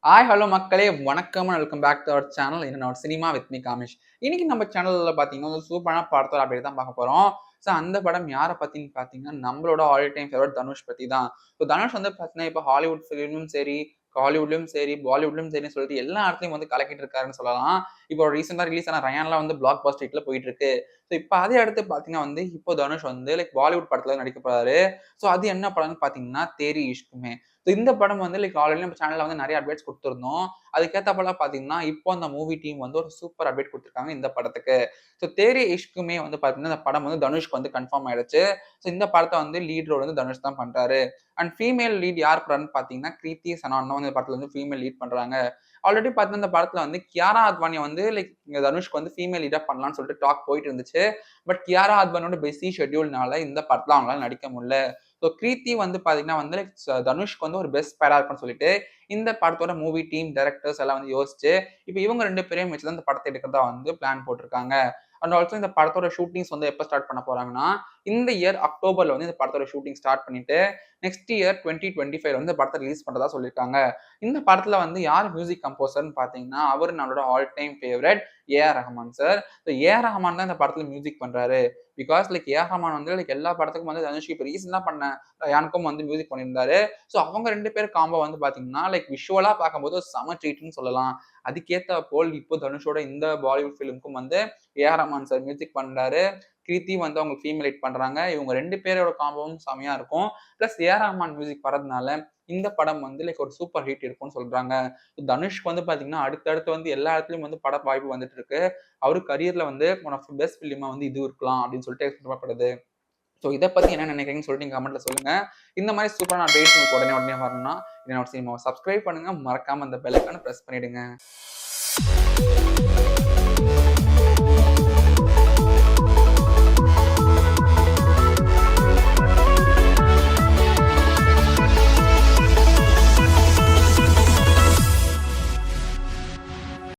Hi hello மக்களே, வணக்கம் and welcome back to our channel. என்னோட சினிமா வித் மீ காமேஷ். இன்னைக்கு நம்ம சேனல்ல பார்த்தீங்கன்னா ஒரு சூப்பரான படத்தோட அப்டேட் தான் பார்க்க போறோம். ஸோ அந்த படம் யாரை பத்தின்னு பார்த்தீங்கன்னா நம்மளோட ஆல் டைம் ஃபேவரட் தனுஷ் பத்தி தான். ஸோ தனுஷ் வந்து பார்த்தீங்கன்னா இப்போ ஹாலிவுட் ஃபிலிமும் சரி, ஹாலிவுட்லயும் சரி, பாலிவுட்லயும் சரின்னு சொல்லிட்டு எல்லா இடத்துலயும் வந்து கலக்கிட்டு இருக்காருன்னு சொல்லலாம். இப்போ ரீசெண்டா ரிலீஸ் ஆன ரயான்லாம் வந்து பிளாக் பஸ்டர் ஹிட்ல போயிட்டு இருக்கு. ஸோ இப்போ அதே அடுத்து பார்த்தீங்கன்னா வந்து இப்போ தனுஷ் வந்து பாலிவுட் படத்துல நடிக்க போறாரு. ஸோ அது என்ன படம்னு பார்த்தீங்கன்னா தேரி இஷ்குமே. ஸோ இந்த படம் வந்து ஆல்ரெடி நம்ம சேனல்ல வந்து நிறைய அப்டேட்ஸ் கொடுத்துருந்தோம். அதுக்கேத்தாப்போல பார்த்தீங்கன்னா, இப்போ அந்த மூவி டீம் வந்து ஒரு சூப்பர் அப்டேட் குடுத்துருக்காங்க இந்த படத்துக்கு. ஸோ தேரி இஷ்க்குமே வந்து பார்த்தீங்கன்னா, இந்த படம் வந்து தனுஷ்க்கு வந்து கன்ஃபார்ம் ஆயிடுச்சு. ஸோ இந்த படத்த வந்து லீட் ரோல் வந்து தனுஷ் தான் பண்றாரு. அண்ட் ஃபீமேல் லீட் யார் பண்றான்னு பார்த்தீங்கன்னா, கிருத்தி சனான் வந்து இந்த படத்துல வந்து ஃபீமேல் லீட் பண்றாங்க. ஆல்ரெடி பார்த்தீங்கன்னா, இந்த படத்துல வந்து கியாரா அத்வானிய வந்து தனுஷ்க்கு வந்து ஃபீமேல் லீடா பண்ணலாம்னு சொல்லிட்டு டாக் போயிட்டு இருந்துச்சு. பட் கியாரா அத்வானியோட பிஸி ஷெட்யூல்னால இந்த படத்துல அவங்களால நடிக்க முடியல. ஸோ கிருத்தி வந்து பார்த்தீங்கன்னா வந்து தனுஷ்க்கு வந்து ஒரு பெஸ்ட் பேரா இருக்கும்னு சொல்லிட்டு இந்த படத்தோட மூவி டீம், டைரக்டர்ஸ் எல்லாம் வந்து யோசிச்சு, இப்ப இவங்க 2 பேரையும் வச்சு தான் இந்த படத்த எடுக்கிறதா வந்து பிளான் போட்டிருக்காங்க. அண்ட் ஆல்சோ இந்த படத்தோட ஷூட்டிங்ஸ் வந்து எப்ப ஸ்டார்ட் பண்ண போறாங்கன்னா, இந்த இயர் அக்டோபர்ல வந்து இந்த படத்தோட ஷூட்டிங் ஸ்டார்ட் பண்ணிட்டு, நெக்ஸ்ட் இயர் 2025 வந்து இந்த படத்த ரிலீஸ் பண்றதா சொல்லியிருக்காங்க. இந்த படத்துல வந்து யார் மியூசிக் கம்போசர்ன்னு பார்த்தீங்கன்னா, அவரு நம்மளோட all time favourite A.R.. Rahman sir. So A.R.. Rahman தான் இந்த படத்துல மியூசிக் பண்றாரு. Because A.R.. ரஹ்மான் வந்து எல்லா படத்துக்கும் வந்து தனுஷ்க்கு இப்ப ரீசென்ட்டா பண்ண ரயானுக்கும் வந்து மியூசிக் பண்ணியிருந்தாரு. ஸோ அவங்க 2 பேர் காம்போ வந்து பார்த்தீங்கன்னா, விஷுவலா பார்க்கும்போது ஒரு செம ட்ரீட்ன்னு சொல்லலாம். அதுக்கேத்தாப்போல் இப்போ தனுஷோட இந்த பாலிவுட் ஃபிலிமுக்கும் வந்து ஏ.ஆர். ரஹ்மான் சார் மியூசிக் பண்றாரு. கிருத்தி வந்து அவங்க ஃபீமேல் லீட் பண்றாங்க. இவங்க 2 பேரோட காம்போவும் செமையா இருக்கும். Plus A.R.. ரஹ்மான் மியூசிக் வரதுனால இந்த படம் வந்து ஒரு சூப்பர் ஹிட் இருக்கும்னு சொல்றாங்க. தனுஷ்க்கு வந்து பார்த்தீங்கன்னா, அடுத்தடுத்து வந்து எல்லா இடத்துலயும் வந்து பட வாய்ப்பு வந்துட்டு இருக்கு. அவரு கரியர்ல வந்து ஒன் ஆஃப் தி பெஸ்ட் ஃபிலிமா வந்து இது இருக்கலாம் அப்படின்னு சொல்லிட்டு எதிர்பார்க்கப்படுது. ஸோ இத பத்தி என்ன நினைக்கிறீங்கன்னு சொல்லிட்டு நீங்க கமெண்ட்ல சொல்லுங்க. இந்த மாரி சூப்பரான அப்டேட்ஸ் உங்களுக்கு உடனே வரணும்னா என்னோட சினிமாவ சப்ஸ்கிரைப் பண்ணுங்க. மறக்காம அந்த பெல் ஐகான பிரஸ் பண்ணிடுங்க.